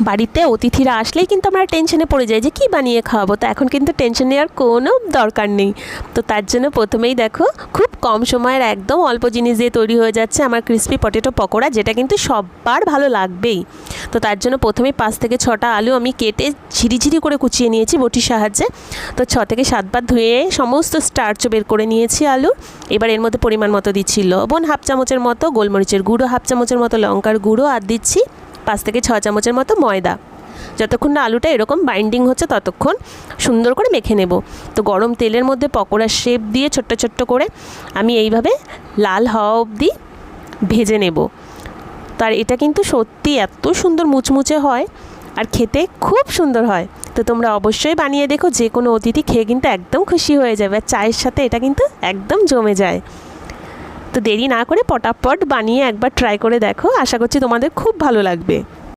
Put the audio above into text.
বাড়িতে অতিথিরা আসলেই কিন্তু আমরা টেনশনে পড়ে যাই যে কী বানিয়ে খাওয়াবো। তো এখন কিন্তু টেনশন নেওয়ার কোনো দরকার নেই। তো তার জন্য প্রথমেই দেখো খুব কম সময়ের একদম অল্প জিনিস দিয়ে তৈরি হয়ে যাচ্ছে আমার ক্রিসপি পটেটো পকোড়া, যেটা কিন্তু সবার ভালো লাগবেই। তো তার জন্য প্রথমেই 5 থেকে 6টা আলু আমি কেটে ঝিরিঝিরি করে কুচিয়ে নিয়েছি বটির সাহায্যে। তো 6 থেকে 7 বার ধুয়ে সমস্ত স্টার্চও বের করে নিয়েছি আলু। এবার এর মধ্যে পরিমাণ মতো দিচ্ছি লবণ 1/2 চামচের মতো, গোলমরিচের গুঁড়ো 1/2 চামচের মতো, লঙ্কার গুঁড়ো আর দিচ্ছি 5 থেকে 6 চামচের মতো ময়দা। যতক্ষণ না আলুটা এরকম বাইন্ডিং হচ্ছে ততক্ষণ সুন্দর করে মেখে নেব। তো গরম তেলের মধ্যে পকোড়ার শেপ দিয়ে ছোট্ট ছোট্ট করে আমি এইভাবে লাল হওয়া অবধি ভেজে নেব। তার এটা কিন্তু সত্যি এত সুন্দর মুচমুচে হয় আর খেতে খুব সুন্দর হয়। তো তোমরা অবশ্যই বানিয়ে দেখো, যে কোনো অতিথি খেয়ে কিন্তু একদম খুশি হয়ে যাবে। আর চায়ের সাথে এটা কিন্তু একদম জমে যায়। তো দেরি না করে পটাপট বানিয়ে একবার ট্রাই করে দেখো, আশা করছি তোমাদের খুব ভালো লাগবে।